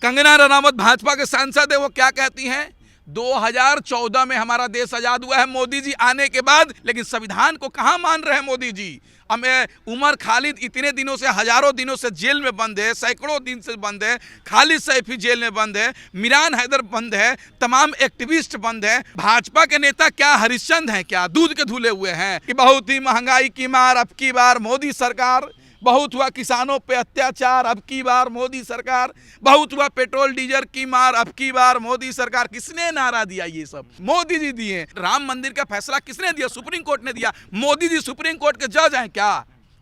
कंगना रनावत भाजपा के सांसद है, वो क्या कहती हैं? 2014 में हमारा देश आजाद हुआ है मोदी जी आने के बाद, लेकिन संविधान को कहां मान रहे हैं मोदी जी। हमें उमर खालिद इतने दिनों से, हजारों दिनों से जेल में बंद है, सैकड़ों दिन से बंद है, खालिद सैफी जेल में बंद है, मिरान हैदर बंद है, तमाम एक्टिविस्ट बंद है। भाजपा के नेता क्या हरिश्चंद्र हैं क्या? दूध के धुले हुए हैं कि बहुत ही महंगाई की मार, अब की बार मोदी सरकार, बहुत हुआ किसानों पे अत्याचार, अब की बार मोदी सरकार, बहुत हुआ पेट्रोल डीजल की मार, अब की बार मोदी सरकार। किसने नारा दिया? ये सब मोदी जी दिए। राम मंदिर का फैसला किसने दिया? सुप्रीम कोर्ट ने दिया। मोदी जी सुप्रीम कोर्ट के जज हैं क्या?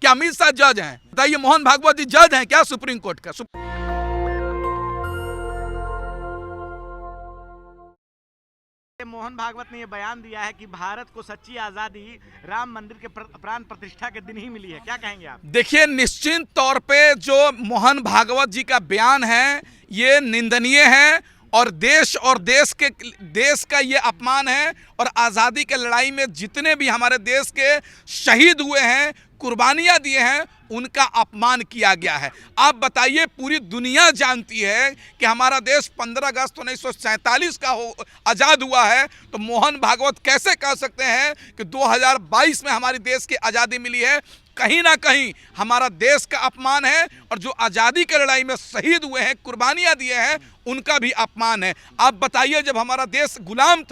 क्या अमित शाह जज हैं? बताइए, मोहन भागवत जी जज हैं क्या सुप्रीम कोर्ट का? मोहन भागवत ने यह बयान दिया है कि भारत को सच्ची आजादी राम मंदिर के प्राण प्रतिष्ठा के दिन ही मिली है। क्या कहेंगे आप? देखिए, निश्चित तौर पे जो मोहन भागवत जी का बयान है ये निंदनीय है और देश का ये अपमान है। और आज़ादी के लड़ाई में जितने भी हमारे देश के शहीद हुए हैं, कुर्बानियां दिए हैं, उनका अपमान किया गया है। आप बताइए, पूरी दुनिया जानती है कि हमारा देश 15 अगस्त 1947 का आज़ाद हुआ है, तो मोहन भागवत कैसे कह सकते हैं कि 2022 में हमारे देश की आज़ादी मिली है? कहीं ना कहीं हमारा देश का अपमान है और जो आज़ादी की लड़ाई में शहीद हुए हैं, कुर्बानियां दिए हैं, उनका भी अपमान है। आप बताइए, जब हमारा देश गुलाम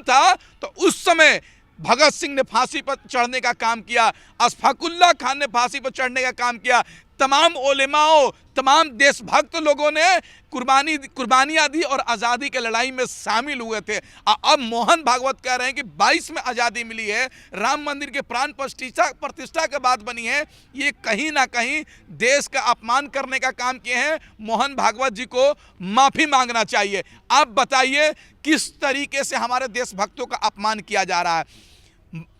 था तो उस समय भगत सिंह ने फांसी पर चढ़ने का काम किया, अशफाकुल्लाह खान ने फांसी पर चढ़ने का काम किया, तमाम उलेमाओं, तमाम देशभक्त लोगों ने कुर्बानियां दी और आज़ादी के लड़ाई में शामिल हुए थे। अब मोहन भागवत कह रहे हैं कि 22 में आज़ादी मिली है, राम मंदिर के प्राण प्रतिष्ठा के बाद बनी है। ये कहीं ना कहीं देश का अपमान करने का काम किए हैं। मोहन भागवत जी को माफ़ी मांगना चाहिए। आप बताइए, किस तरीके से हमारे देशभक्तों का अपमान किया जा रहा है।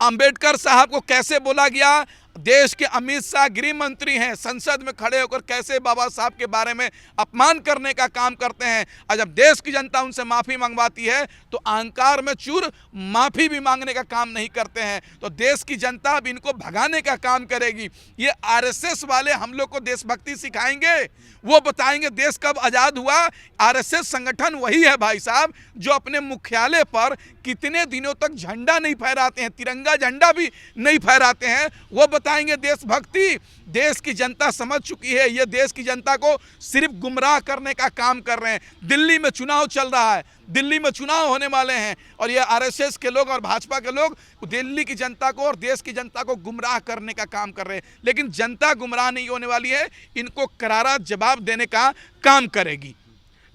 अंबेडकर साहब को कैसे बोला गया? देश के अमित शाह गृह मंत्री हैं, संसद में खड़े होकर कैसे बाबा साहब के बारे में अपमान करने का काम करते हैं। और जब देश की जनता उनसे माफ़ी मंगवाती है तो अहंकार में चूर माफ़ी भी मांगने का काम नहीं करते हैं। तो देश की जनता अब इनको भगाने का काम करेगी। ये आरएसएस वाले हम लोग को देशभक्ति सिखाएंगे, वो बताएंगे देश कब आज़ाद हुआ। आरएसएस संगठन वही है भाई साहब जो अपने मुख्यालय पर कितने दिनों तक झंडा नहीं फहराते हैं, तिरंगा झंडा भी नहीं फहराते हैं। वो बताएंगे देशभक्ति। देश की जनता समझ चुकी है, ये देश की जनता को सिर्फ गुमराह करने का काम कर रहे हैं। दिल्ली में चुनाव चल रहा है, दिल्ली में चुनाव होने वाले हैं और ये आरएसएस के लोग और भाजपा के लोग दिल्ली की जनता को और देश की जनता को गुमराह करने का काम कर रहे हैं। लेकिन जनता गुमराह नहीं होने वाली है, इनको करारा जवाब देने का काम करेगी।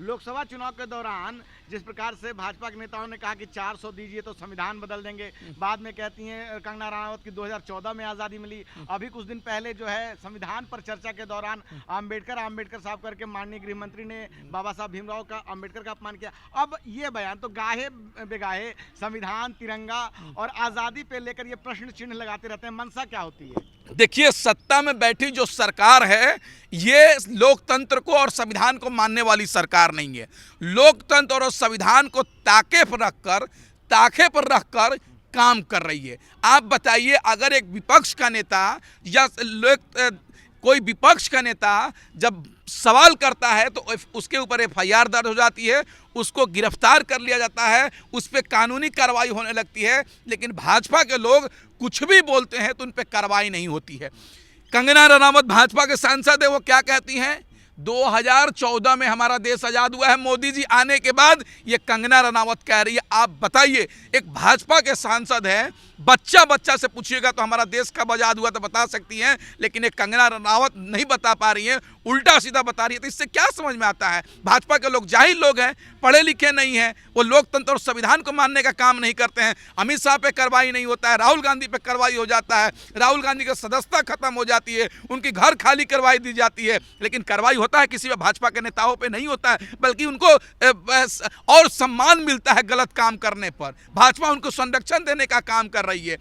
लोकसभा चुनाव के दौरान जिस प्रकार से भाजपा के नेताओं ने कहा कि 400 दीजिए तो संविधान बदल देंगे, बाद में कहती हैं कंगना रनावत की 2014 में आज़ादी मिली। अभी कुछ दिन पहले जो है संविधान पर चर्चा के दौरान आम्बेडकर साहब करके माननीय गृह मंत्री ने बाबा साहब भीमराव का अम्बेडकर का अपमान किया। अब ये बयान तो गाहे बेगाहे संविधान, तिरंगा और आज़ादी पे लेकर ये प्रश्न चिन्ह लगाते रहते हैं। मंशा क्या होती है? देखिए, सत्ता में बैठी जो सरकार है ये लोकतंत्र को और संविधान को मानने वाली सरकार नहीं है। लोकतंत्र और संविधान को ताके पर रखकर काम कर रही है। आप बताइए, अगर एक विपक्ष का नेता या कोई विपक्ष का नेता जब सवाल करता है तो उसके ऊपर एफआईआर दर्ज हो जाती है, उसको गिरफ्तार कर लिया जाता है, उस पर कानूनी कार्रवाई होने लगती है। लेकिन भाजपा के लोग कुछ भी बोलते हैं तो उन पर कार्रवाई नहीं होती है। कंगना रनावत भाजपा के सांसद है, वो क्या कहती हैं? 2014 में हमारा देश आज़ाद हुआ है, मोदी जी आने के बाद ये कंगना रनावत कह रही है। आप बताइए, एक भाजपा के सांसद हैं, बच्चा से पूछिएगा तो हमारा देश कब आज़ाद हुआ तो बता सकती हैं, लेकिन एक कंगना रनावत नहीं बता पा रही हैं, उल्टा सीधा बता रही है। तो इससे क्या समझ में आता है? भाजपा के लोग जाहिल लोग हैं, पढ़े लिखे नहीं हैं, वो लोकतंत्र और संविधान को मानने का काम नहीं करते हैं। अमित शाह पे कार्रवाई नहीं होता है, राहुल गांधी पे कार्रवाई हो जाता है, राहुल गांधी की सदस्यता खत्म हो जाती है, उनकी घर खाली करवाई दी जाती है। लेकिन कार्रवाई होता है किसी पे, भाजपा के नेताओं पे नहीं होता है, बल्कि उनको और सम्मान मिलता है गलत काम करने पर। भाजपा उनको संरक्षण देने का काम कर रही है।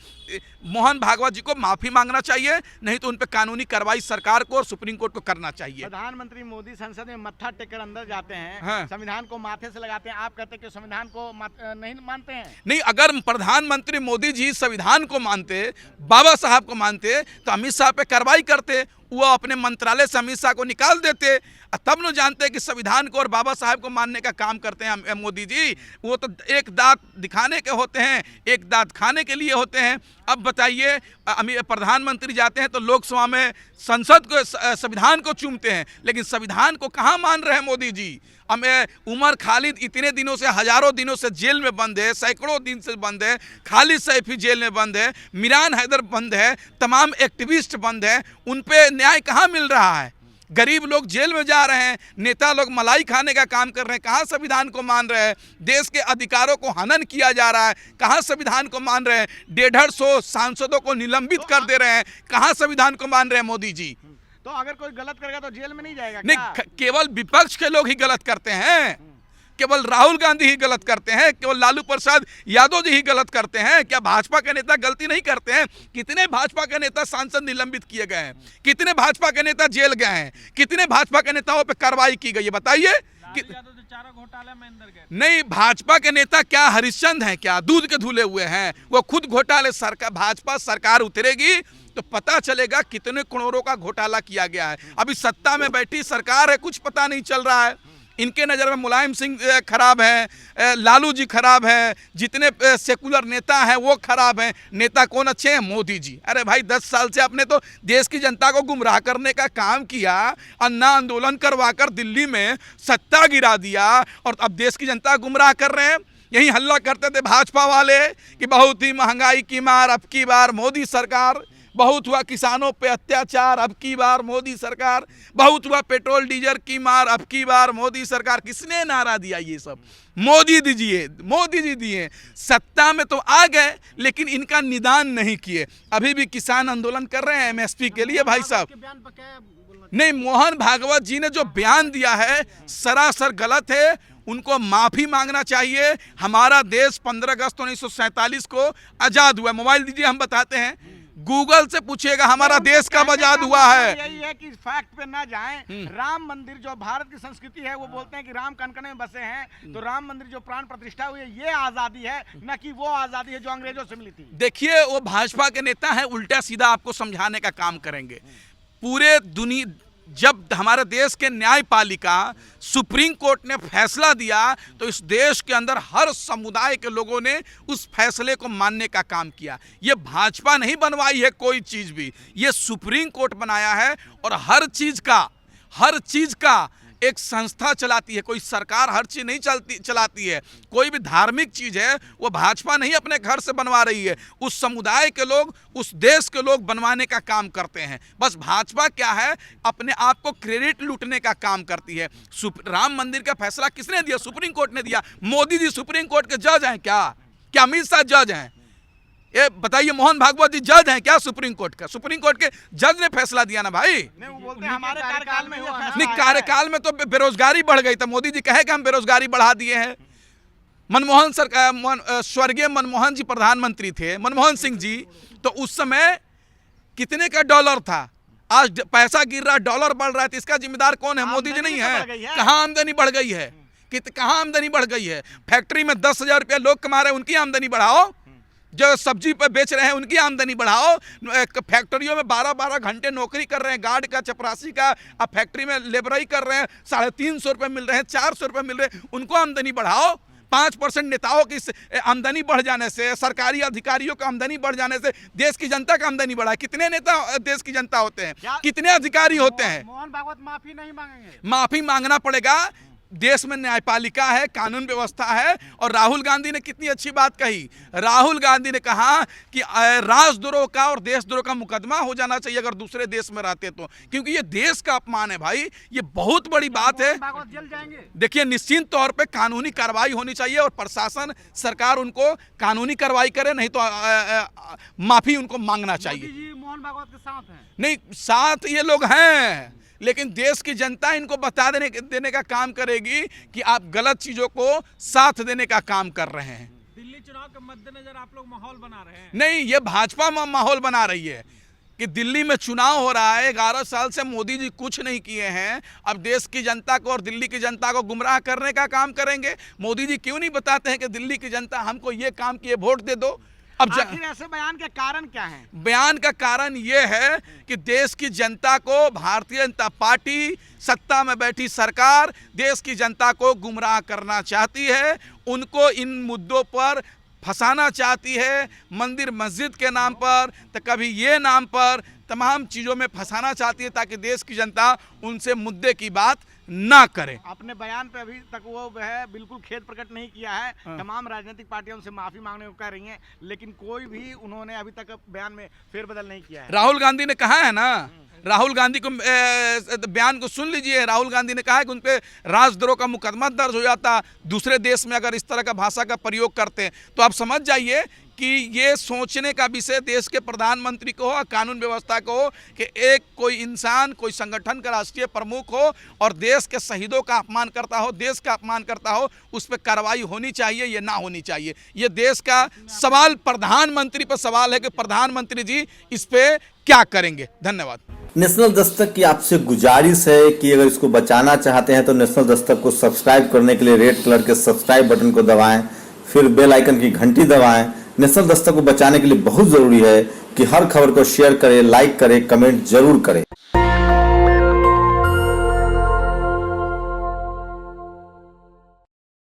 मोहन भागवत जी को माफी मांगना चाहिए, नहीं तो उन पर कानूनी कार्रवाई सरकार को और सुप्रीम कोर्ट को करना चाहिए। प्रधानमंत्री मोदी संसद में मत्था टेककर अंदर जाते हैं, हाँ। संविधान को माथे से लगाते हैं। आप कहते हैं कि संविधान को नहीं मानते हैं? नहीं, अगर प्रधानमंत्री मोदी जी संविधान को मानते, बाबा साहब को मानते, तो अमित शाह पे कार्रवाई करते, वो अपने मंत्रालय से अमित शाह को निकाल देते, तब न जानते कि संविधान को और बाबा साहब को मानने का काम करते हैं मोदी जी। वो तो एक दांत दिखाने के होते हैं, एक दांत खाने के लिए होते हैं। अब बताइए, प्रधानमंत्री जाते हैं तो लोकसभा में संसद को, संविधान को चूमते हैं, लेकिन संविधान को कहाँ मान रहे हैं मोदी जी। हमें उमर खालिद इतने दिनों से, हजारों दिनों से जेल में बंद है, सैकड़ों दिन से बंद है, खालिद सैफी जेल में बंद है, मिरान हैदर बंद है, तमाम एक्टिविस्ट बंद है, उन पे न्याय कहाँ मिल रहा है। गरीब लोग जेल में जा रहे हैं, नेता लोग मलाई खाने का काम कर रहे हैं, कहाँ संविधान को मान रहे हैं। देश के अधिकारों को हनन किया जा रहा है, कहाँ संविधान को मान रहे हैं। 150 सांसदों को निलंबित कर दे रहे हैं, कहाँ संविधान को मान रहे हैं मोदी जी। तो अगर कोई गलत करेगा तो जेल में नहीं जाएगा नहीं, क्या? केवल विपक्ष के लोग ही गलत करते हैं, केवल राहुल गांधी ही गलत करते हैं, केवल लालू प्रसाद यादव जी ही गलत करते हैं। क्या भाजपा के नेता गलती नहीं करते हैं? कितने भाजपा के नेता सांसद निलंबित किए गए हैं, कितने भाजपा के नेता जेल गए हैं, कितने भाजपा के नेताओं पर कार्रवाई की गई है, बताइए। घोटाला में अंदर गए नहीं, भाजपा के नेता क्या हरिश्चंद्र हैं, क्या दूध के धुले हुए हैं? वो खुद घोटाले, सरकार, भाजपा सरकार उतरेगी तो पता चलेगा कितने करोड़ों का घोटाला किया गया है। अभी सत्ता में बैठी सरकार है, कुछ पता नहीं चल रहा है। इनके नज़र में मुलायम सिंह खराब है, लालू जी खराब है, जितने सेकुलर नेता हैं वो खराब हैं। नेता कौन अच्छे हैं? मोदी जी। अरे भाई, 10 साल से आपने तो देश की जनता को गुमराह करने का काम किया, अन्ना आंदोलन करवाकर दिल्ली में सत्ता गिरा दिया, और अब देश की जनता गुमराह कर रहे हैं। यही हल्ला करते थे भाजपा वाले कि बहुत ही महंगाई की मार, अब की बार मोदी सरकार, बहुत हुआ किसानों पे अत्याचार, अब की बार मोदी सरकार, बहुत हुआ पेट्रोल डीजल की मार, अब की बार मोदी सरकार। किसने नारा दिया? ये सब मोदी दीजिए, मोदी जी दिए। सत्ता में तो आ गए, लेकिन इनका निदान नहीं किए। अभी भी किसान आंदोलन कर रहे हैं एमएसपी के लिए। भाई साहब, नहीं, मोहन भागवत जी ने जो बयान दिया है सरासर गलत है, उनको माफी मांगना चाहिए। हमारा देश 15 अगस्त 1947 को आजाद हुआ। मोबाइल दीजिए, हम बताते हैं। गूगल से पूछिएगा हमारा देश कब आजाद हुआ है। यही है कि फैक्ट पे ना जाएं। राम मंदिर जो भारत की संस्कृति है, वो बोलते हैं कि राम कनकने में बसे हैं, तो राम मंदिर जो प्राण प्रतिष्ठा हुई है, ये आजादी है, न कि वो आजादी है जो अंग्रेजों से मिली थी। देखिए, वो भाजपा के नेता हैं, उल्टा सीधा आपको समझाने का काम करेंगे। पूरे दुनिया, जब हमारे देश के न्यायपालिका सुप्रीम कोर्ट ने फैसला दिया, तो इस देश के अंदर हर समुदाय के लोगों ने उस फैसले को मानने का काम किया। ये भाजपा नहीं बनवाई है कोई चीज़ भी, ये सुप्रीम कोर्ट बनाया है। और हर चीज़ का एक संस्था चलाती है, कोई सरकार हर चीज़ नहीं चलाती है। कोई भी धार्मिक चीज़ है वो भाजपा नहीं अपने घर से बनवा रही है, उस समुदाय के लोग, उस देश के लोग बनवाने का काम करते हैं। बस भाजपा क्या है, अपने आप को क्रेडिट लूटने का काम करती है। राम मंदिर का फैसला किसने दिया? सुप्रीम कोर्ट ने दिया। मोदी जी सुप्रीम कोर्ट के जज हैं क्या? क्या अमित शाह जज हैं? ये बताइए, मोहन भागवत जी जज हैं क्या सुप्रीम कोर्ट का? सुप्रीम कोर्ट के जज ने फैसला दिया ना भाई। नहीं, वो बोलते हैं हमारे कार्यकाल में हुआ। नहीं, कार्यकाल में तो बेरोजगारी बढ़ गई। तो मोदी जी कहे कि हम बेरोजगारी बढ़ा दिए हैं। मनमोहन सरकार, स्वर्गीय मनमोहन जी प्रधानमंत्री थे, मनमोहन सिंह जी, तो उस समय कितने का डॉलर था? आज पैसा गिर रहा, डॉलर बढ़ रहा है, तो इसका जिम्मेदार कौन है? मोदी जी नहीं है। कहाँ आमदनी बढ़ गई है? कहाँ आमदनी बढ़ गई है? फैक्ट्री में 10,000 रुपया लोग कमा रहे हैं, उनकी आमदनी बढ़ाओ। जो सब्जी पर बेच रहे हैं उनकी आमदनी बढ़ाओ। फैक्ट्रियों में 12-12 घंटे नौकरी कर रहे हैं, गार्ड का, चपरासी का, अब फैक्ट्री में लेबराई कर रहे हैं, 350 रुपये मिल रहे हैं, 400 रुपये मिल रहे हैं, उनको आमदनी बढ़ाओ। 5% नेताओं की आमदनी बढ़ जाने से, सरकारी अधिकारियों की आमदनी बढ़ जाने से देश की जनता का आमदनी बढ़ा। कितने नेता देश की जनता होते हैं? कितने अधिकारी होते हैं? मोहन भागवत माफी नहीं मांगेंगे? माफी मांगना पड़ेगा। देश में न्यायपालिका है, कानून व्यवस्था है। और राहुल गांधी ने कितनी अच्छी बात कही। राहुल गांधी ने कहा कि राजद्रोह का और देशद्रोह का मुकदमा हो जाना चाहिए अगर दूसरे देश में रहते तो, क्योंकि ये देश का अपमान है भाई, ये बहुत बड़ी बात है। जेल जाएंगे? देखिए, निश्चित तौर पे कानूनी कार्रवाई होनी चाहिए और प्रशासन, सरकार उनको कानूनी कार्रवाई करे, नहीं तो माफी उनको मांगना चाहिए। मोदी जी मोहन भागवत के साथ हैं? नहीं, साथ ये लोग हैं, लेकिन देश की जनता इनको बता देने का काम करेगी कि आप गलत चीजों को साथ देने का काम कर रहे हैं। दिल्ली चुनाव के मद्देनजर आप लोग माहौल बना रहे हैं? नहीं, ये भाजपा माहौल बना रही है कि दिल्ली में चुनाव हो रहा है। 11 साल से मोदी जी कुछ नहीं किए हैं, अब देश की जनता को और दिल्ली की जनता को गुमराह करने का काम करेंगे। मोदी जी क्यों नहीं बताते हैं कि दिल्ली की जनता हमको ये काम किए, वोट दे दो? अब आखिर ऐसे बयान के कारण क्या है? बयान का कारण यह है कि देश की जनता को भारतीय जनता पार्टी, सत्ता में बैठी सरकार देश की जनता को गुमराह करना चाहती है, उनको इन मुद्दों पर फंसाना चाहती है, मंदिर मस्जिद के नाम पर तो कभी ये नाम पर तमाम चीज़ों में फंसाना चाहती है ताकि देश की जनता उनसे मुद्दे की बात ना करे। अपने बयान पे अभी तक वो वह बिल्कुल खेद प्रकट नहीं किया है। तमाम राजनीतिक पार्टियां उनसे माफी मांगने को कह रही हैं, लेकिन कोई भी उन्होंने अभी तक बयान में फेरबदल नहीं किया है। राहुल गांधी ने कहा है ना, राहुल गांधी को बयान को सुन लीजिए। राहुल गांधी ने कहा है कि उन पे राजद्रोह का मुकदमा दर्ज हो जाता दूसरे देश में अगर इस तरह का भाषा का प्रयोग करते। तो आप समझ जाइए कि ये सोचने का विषय देश के प्रधानमंत्री को हो, कानून व्यवस्था को हो कि एक कोई इंसान, कोई संगठन का राष्ट्रीय प्रमुख हो और देश के शहीदों का अपमान करता हो, देश का अपमान करता हो, उस पर कार्रवाई होनी चाहिए, ये ना होनी चाहिए। ये देश का सवाल प्रधानमंत्री पर सवाल है कि प्रधानमंत्री जी इस पे क्या करेंगे। धन्यवाद। नेशनल दस्तक की आपसे गुजारिश है कि अगर इसको बचाना चाहते हैं तो नेशनल दस्तक को सब्सक्राइब करने के लिए रेड कलर के सब्सक्राइब बटन को दबाएं, फिर बेल आइकन की घंटी दबाएं। नेशनल दस्तक को बचाने के लिए बहुत जरूरी है कि हर खबर को शेयर करें, लाइक करें, कमेंट जरूर करें।